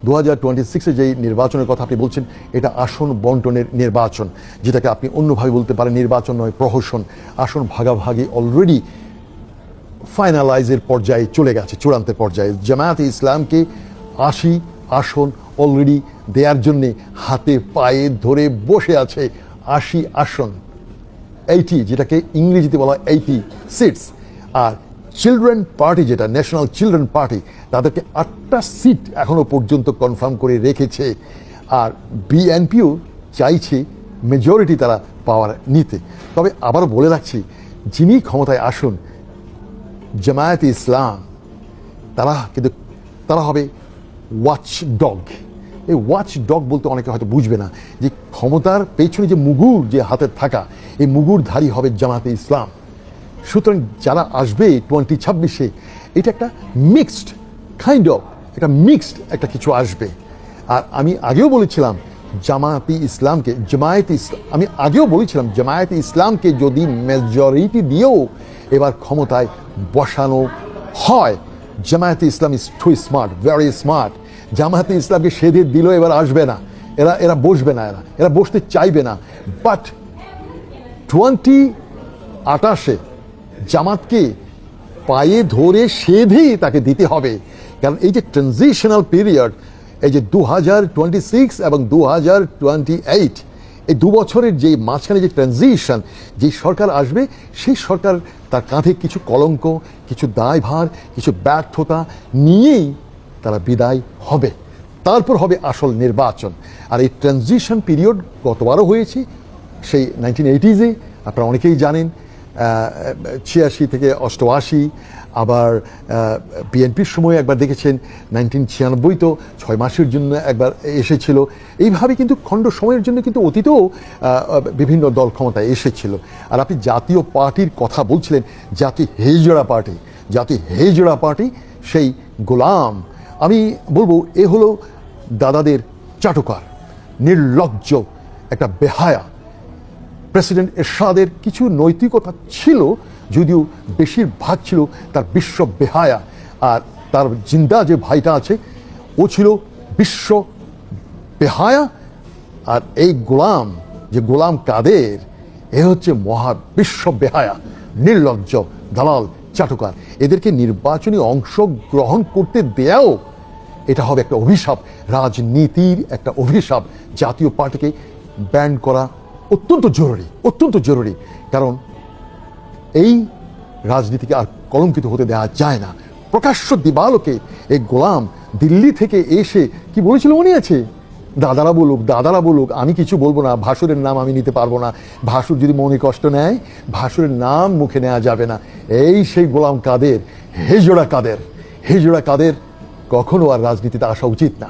2026-এ যেই নির্বাচনের কথা আপনি বলছেন, এটা আসন বন্টনের নির্বাচন, যেটাকে আপনি অন্যভাবে বলতে পারেন নির্বাচন নয়, প্রহসন। আসন ভাগাভাগি অলরেডি ফাইনালাইজের পর্যায়ে চলে গেছে, চূড়ান্তের পর্যায়ে। জামায়াতে ইসলামকে 80 আসন অলরেডি দেওয়ার জন্যে হাতে পায়ে ধরে বসে আছে। 80 আসন, 80, যেটাকে ইংরেজিতে বলা হয় 80 সিটস। আর চিলড্রেন পার্টি, যেটা ন্যাশনাল চিলড্রেন পার্টি, তাদেরকে 8টা সিট এখনো পর্যন্ত কনফার্ম করে রেখেছে। আর বিএনপিও চাইছে মেজরিটি তারা পাওয়ার নিতে। তবে আবারও বলে রাখছি, যিনি ক্ষমতায় আসুন, জামায়াতে ইসলাম, তারা হবে ওয়াচ ডগ। এই ওয়াচ ডগ বলতে অনেকে হয়তো বুঝবে না যে ক্ষমতার পেছনে যে মুগুর যে হাতে থাকা, এই মুগুরধারী হবে জামায়াতে ইসলাম। সুতরাং যারা আসবে 2026-এ, এটা একটা মিক্সড একটা কিছু আসবে। আর আমি আগেও বলেছিলাম জামায়াতে ইসলামকে যদি মেজরিটি দিয়েও এবার ক্ষমতায় বসানো হয়, Jamaate Islam is too smart, very smart. Jamaate ইসলামকে সেধে দিল, এবার আসবে না, এরা বসবে না, এরা বসতে চাইবে না। বাট 2028-এ জামাতকে পায়ে ধরে সেধেই তাকে দিতে হবে। কারণ এই যে ট্রানজিশনাল পিরিয়ড, এই যে 2026 এবং 2028, এই 2 বছরের যে মাঝখানে যে ট্রানজিশন, যে সরকার আসবে, সেই সরকার তার কাঁধে কিছু কলঙ্ক, কিছু দায়ভার, কিছু ব্যর্থতা নিয়েই তারা বিদায় হবে। তারপর হবে আসল নির্বাচন। আর এই ট্রানজিশন পিরিয়ড গতবারও হয়েছে, সেই 1980-এ, আপনারা অনেকেই জানেন, 86 থেকে 88, আবার বিএনপির সময় একবার দেখেছেন 1996, তো 6 মাসের জন্য একবার এসেছিল। এইভাবে কিন্তু খণ্ড সময়ের জন্য কিন্তু অতীতেও বিভিন্ন দল ক্ষমতায় এসেছিল। আর আপনি জাতীয় পার্টির কথা বলছিলেন, জাতি হেজড়া পার্টি, সেই গোলাম, আমি বলবো এ হলো দাদাদের চাটুকার, নির্লজ্জ একটা বেহায়া। প্রেসিডেন্ট এরশাদের কিছু নৈতিকতা ছিল, যদিও বেশিরভাগ ছিল তার বিশ্ব বেহায়া। আর তার জিন্দা যে ভাইটা আছে, ও ছিল বিশ্ব বেহায়া। আর এই গোলাম কাদের, এ হচ্ছে মহা বিশ্ব বেহায়া, নির্লজ্জ, দালাল, চাটুকার। এদেরকে নির্বাচনী অংশগ্রহণ করতে দেয়াও এটা হবে একটা অভিশাপ, রাজনীতির একটা অভিশাপ। জাতীয় পার্টিকে ব্যান করা অত্যন্ত জরুরি। কারণ এই রাজনীতিকে আর কলঙ্কিত হতে দেওয়া যায় না। প্রকাশ্য দিবালোকে এই গোলাম দিল্লি থেকে এসে কি বলেছিল মনে আছে? দাদারা বলুক, আমি কিছু বলবো না, ভাসুরের নাম আমি নিতে পারবো না, ভাসুর যদি মনে কষ্ট নেয়, ভাসুরের নাম মুখে নেওয়া যাবে না। এই সেই গোলাম কাদের, হেজড়া কাদের কখনো আর রাজনীতিতে আসা উচিত না।